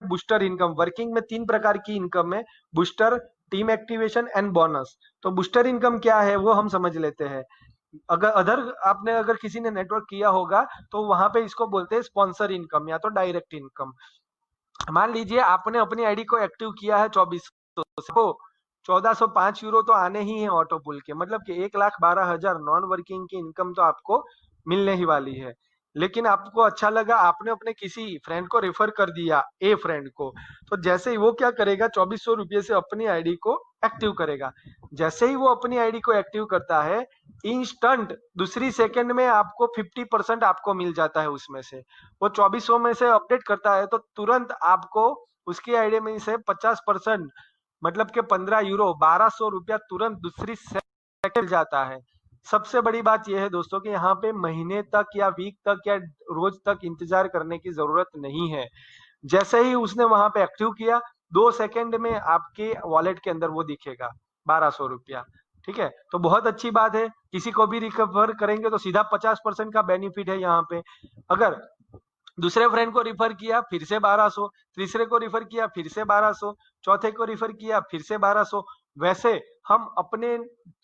Booster income. Working में 3 प्रकार की इनकम है, booster, team activation and bonus. तो बूस्टर इनकम क्या है वो हम समझ लेते हैं। अगर किसी ने नेटवर्क किया होगा तो वहां पे इसको बोलते हैं स्पॉन्सर इनकम या तो डायरेक्ट इनकम। मान लीजिए आपने अपनी आईडी को एक्टिव किया है 2400 को, 1405 यूरो तो आने ही है ऑटो पुल के, मतलब कि 1,12,000 नॉन वर्किंग की इनकम तो आपको मिलने ही वाली है। लेकिन आपको अच्छा लगा, आपने अपने किसी फ्रेंड को रेफर कर दिया, ए फ्रेंड को, तो जैसे ही वो क्या करेगा, 2400 रुपये से अपनी आईडी को एक्टिव करेगा। जैसे ही वो अपनी आईडी को एक्टिव करता है, इंस्टेंट दूसरी सेकंड में आपको 50% आपको मिल जाता है उसमें से। वो 2400 में से अपडेट करता है तो तुरंत आपको उसकी आईडी में से 50%, मतलब कि 15 यूरो, 1200 रुपया तुरंत दूसरी सेकंड मिल जाता है। सबसे बड़ी बात यह है दोस्तों कि यहाँ पे महीने तक या वीक तक या रोज तक इंतजार करने की जरूरत नहीं है। जैसे ही उसने वहां पे एक्टिव किया, 2 सेकंड में आपके वॉलेट के अंदर वो दिखेगा 1200 रुपया। ठीक है, तो बहुत अच्छी बात है। किसी को भी रिकवर करेंगे तो सीधा 50% का बेनिफिट है यहाँ पे। अगर दूसरे फ्रेंड को रिफर किया फिर से 1200, तीसरे को रिफर किया फिर से 1200, चौथे को रिफर किया फिर से 1200। वैसे हम अपने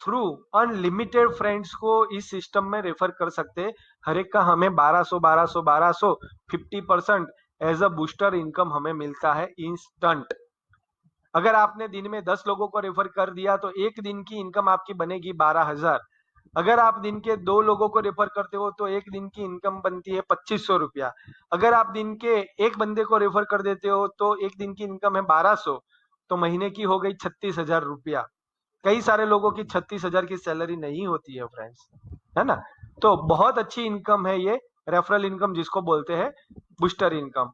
थ्रू अनलिमिटेड फ्रेंड्स को इस सिस्टम में रेफर कर सकते हैं। हर एक का हमें 1200 50% एज अ बूस्टर इनकम हमें मिलता है इंस्टेंट। अगर आपने दिन में 10 लोगों को रेफर कर दिया तो एक दिन की इनकम आपकी बनेगी 12,000। अगर आप दिन के 2 लोगों को रेफर करते हो तो एक दिन की इनकम बनती है 2500 रुपया। अगर आप दिन के एक बंदे को रेफर कर देते हो तो एक दिन की इनकम है 1200, तो महीने की हो गई 36,000 रुपया। कई सारे लोगों की 36,000 की सैलरी नहीं होती है फ्रेंड्स, है ना। तो बहुत अच्छी इनकम है ये, रेफरल इनकम जिसको बोलते हैं बूस्टर इनकम।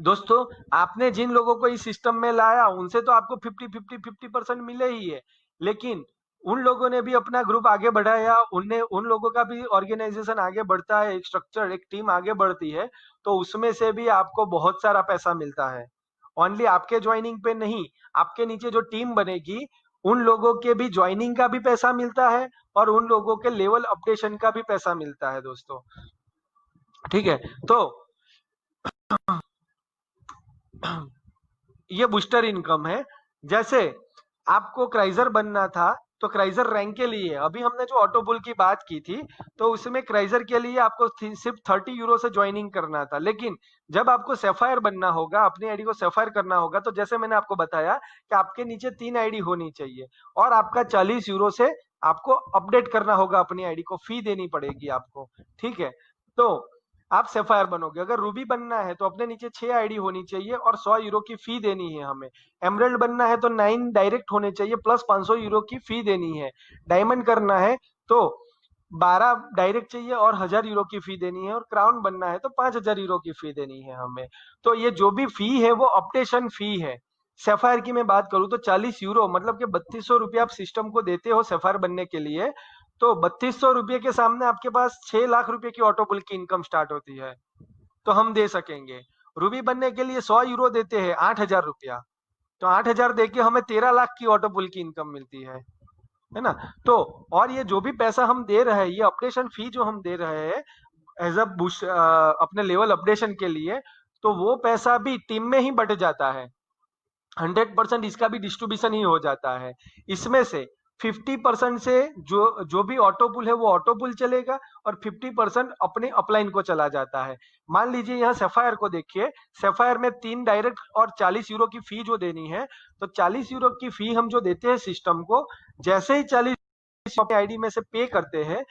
दोस्तों, आपने जिन लोगों को इस सिस्टम में लाया उनसे तो आपको 50% मिले ही है, लेकिन उन लोगों ने भी अपना ग्रुप आगे बढ़ाया, उनने उन लोगों का भी ऑर्गेनाइजेशन आगे बढ़ता है, एक स्ट्रक्चर, एक टीम आगे बढ़ती है, तो उसमें से भी आपको बहुत सारा पैसा मिलता है। ओनली आपके ज्वाइनिंग पे नहीं, आपके नीचे जो टीम बनेगी उन लोगों के भी ज्वाइनिंग का भी पैसा मिलता है और उन लोगों के लेवल अपडेशन का भी पैसा मिलता है दोस्तों। ठीक है, तो ये बूस्टर इनकम है। जैसे आपको क्राइजर बनना था तो क्राइजर रैंक के लिए, अभी हमने जो ऑटो बुल की बात की थी, तो उसमें क्राइजर के लिए आपको सिर्फ 30 यूरो से ज्वाइनिंग करना था। लेकिन जब आपको सेफायर बनना होगा, अपनी आईडी को सेफायर करना होगा, तो जैसे मैंने आपको बताया कि आपके नीचे 3 आईडी होनी चाहिए और आपका 40 यूरो से आपको अपडेट करना होगा अपनी आईडी को, फी देनी पड़ेगी आपको। ठीक है, तो आप सेफायर बनोगे। अगर रूबी बनना है तो अपने नीचे 6 आईडी होनी चाहिए और 100 यूरो की फी देनी है हमें। एमरल्ड बनना है तो 9 डायरेक्ट होने चाहिए प्लस 500 यूरो की फी देनी है। डायमंड करना है तो 12 डायरेक्ट चाहिए और 1000 यूरो की फी देनी है। और क्राउन बनना है तो 5000 यूरो की फी देनी है हमें। तो ये जो भी फी है वो अपडेशन फी है। सेफायर की मैं बात करूं तो 40 यूरो, मतलब कि 3200 रुपये आप सिस्टम को देते हो सेफायर बनने के लिए। तो 3200 रुपये के सामने आपके पास 6 लाख रुपए की ऑटो पुल की इनकम स्टार्ट होती है, तो हम दे सकेंगे। रूबी बनने के लिए 100 यूरो देते हैं, 8,000 रुपया, तो 8,000 दे के हमें 13 लाख की ऑटो पुल की इनकम मिलती है ना। तो और ये जो भी पैसा हम दे रहे हैं, ये अपडेशन फी जो हम दे रहे हैं एज अ बुश अपने लेवल अपडेशन के लिए, तो वो पैसा भी टीम में ही बट जाता है। 100% इसका भी डिस्ट्रीब्यूशन ही हो जाता है। इसमें से 50% से जो जो भी ऑटो पुल है वो ऑटो पुल चलेगा और 50% अपने अपलाइन को चला जाता है। मान लीजिए यहाँ सेफायर को देखिए, सेफायर में 3 डायरेक्ट और 40 यूरो की फी जो देनी है, तो 40 यूरो की फी हम जो देते हैं सिस्टम को, जैसे ही 40 आईडी में से पे करते हैं,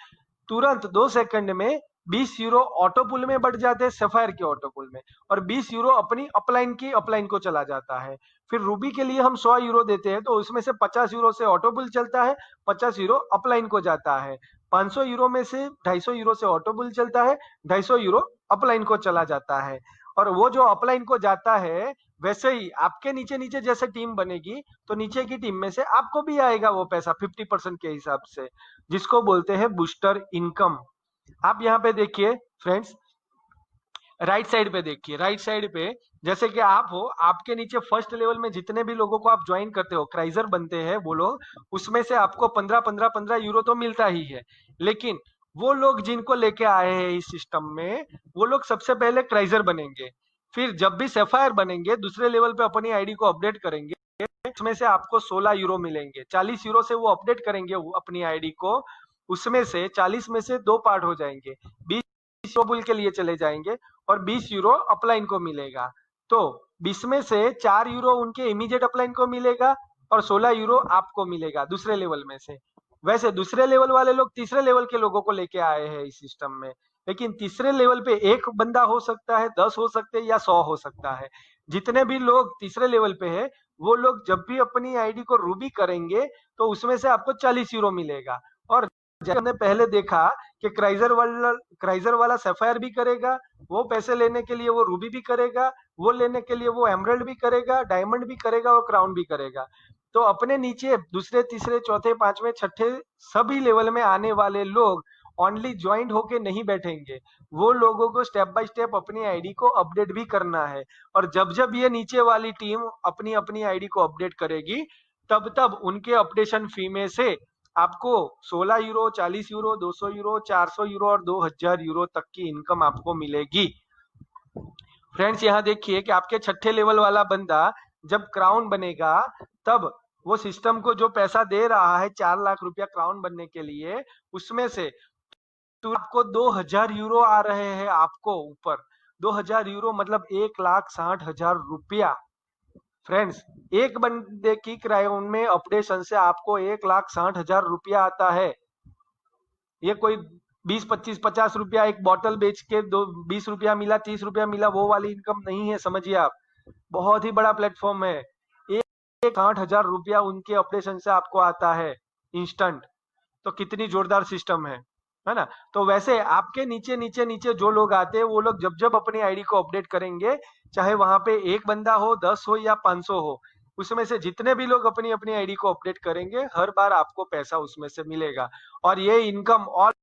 तुरंत 2 सेकंड में 20 यूरो ऑटो पुल में बढ़ जाते हैं, सेफायर के ऑटो पुल में, और 20 यूरो अपनी अपलाइन की अपलाइन को चला जाता है। फिर रूबी के लिए हम 100 यूरो देते हैं तो उसमें से 50 यूरो से ऑटो पुल चलता है, 50 यूरो अपलाइन को जाता है। 500 यूरो में से 250 यूरो से ऑटो पुल चलता है, 250 यूरो अपलाइन को चला जाता है। और वो जो अपलाइन को जाता है, वैसे ही आपके नीचे नीचे जैसे टीम बनेगी तो नीचे की टीम में से आपको भी आएगा वो पैसा 50% के हिसाब से, जिसको बोलते हैं बूस्टर इनकम। आप यहाँ पे देखिए फ्रेंड्स, राइट साइड पे देखिए, राइट साइड पे जैसे कि आप हो, आपके नीचे फर्स्ट लेवल में जितने भी लोगों को आप ज्वाइन करते हो, क्राइजर बनते हैं वो लोग, उसमें से आपको 15-15 यूरो तो मिलता ही है। लेकिन वो लोग जिनको लेके आए हैं इस सिस्टम में, वो लोग सबसे पहले क्राइजर बनेंगे, फिर जब भी सैफायर बनेंगे, दूसरे लेवल पे अपनी आईडी को अपडेट करेंगे, उसमें से आपको 16 यूरो मिलेंगे। 40 यूरो से वो अपडेट करेंगे अपनी आईडी को, उसमें से 40 में से 2 पार्ट हो जाएंगे, 20 यूरो के लिए चले जाएंगे और 20 यूरो अपलाइन को मिलेगा। तो 20 में से 4 यूरो उनके इमीडिएट अपलाइन को मिलेगा और 16 यूरो आपको मिलेगा दूसरे लेवल में से। वैसे दूसरे लेवल वाले लोग तीसरे लेवल के लोगों को लेके आए हैं इस सिस्टम में, लेकिन तीसरे लेवल पे एक बंदा हो सकता है, 10 हो सकते हैं या 100 हो सकता है। जितने भी लोग तीसरे लेवल पे है, वो लोग जब भी अपनी आईडी को रूबी करेंगे तो उसमें से आपको 40 यूरो मिलेगा। और जैसे हमने पहले देखा कि क्राइजर वाला सैफायर भी करेगा, वो पैसे लेने के लिए वो रूबी भी करेगा, वो लेने के लिए वो एमरल्ड भी करेगा, डायमंड भी करेगा और क्राउन भी करेगा। तो अपने नीचे दूसरे तीसरे चौथे पांचवें छठे सभी लेवल में आने वाले लोग ओनली ज्वाइंट होके नहीं बैठेंगे, वो लोगों को स्टेप बाय स्टेप अपनी आईडी को अपडेट भी करना है। और जब जब ये नीचे वाली टीम अपनी अपनी आईडी को अपडेट करेगी, तब तब उनके अपडेशन फी में से आपको 16 यूरो, 40 यूरो, 200 यूरो, 400 यूरो और 2000 यूरो तक की इनकम आपको मिलेगी। फ्रेंड्स यहाँ देखिए कि आपके छठे लेवल वाला बंदा जब क्राउन बनेगा, तब वो सिस्टम को जो पैसा दे रहा है 4 लाख रुपया क्राउन बनने के लिए, उसमें से तो आपको 2000 यूरो आ रहे हैं आपको ऊपर। 2000 यूरो मतलब 1,60,000 रुपया। फ्रेंड्स, एक बंदे की क्राउन में अपडेशन से आपको 1,60,000 रुपया आता है। ये कोई 20, 25, 50 रुपया एक बॉटल बेच के 20 रुपया मिला, 30 रुपया मिला, वो वाली इनकम नहीं है, समझिए आप। बहुत ही बड़ा प्लेटफॉर्म है। 1,60,000 रुपया उनके ऑपरेशन से आपको आता है इंस्टेंट। तो कितनी जोरदार सिस्टम है ना। तो वैसे आपके नीचे नीचे नीचे जो लोग आते हैं, वो लोग जब जब अपनी आईडी को अपडेट करेंगे, चाहे वहां पे एक बंदा हो, 10 हो या 500 हो, उसमें से जितने भी लोग अपनी अपनी आईडी को अपडेट करेंगे, हर बार आपको पैसा उसमें से मिलेगा। और ये इनकम ऑल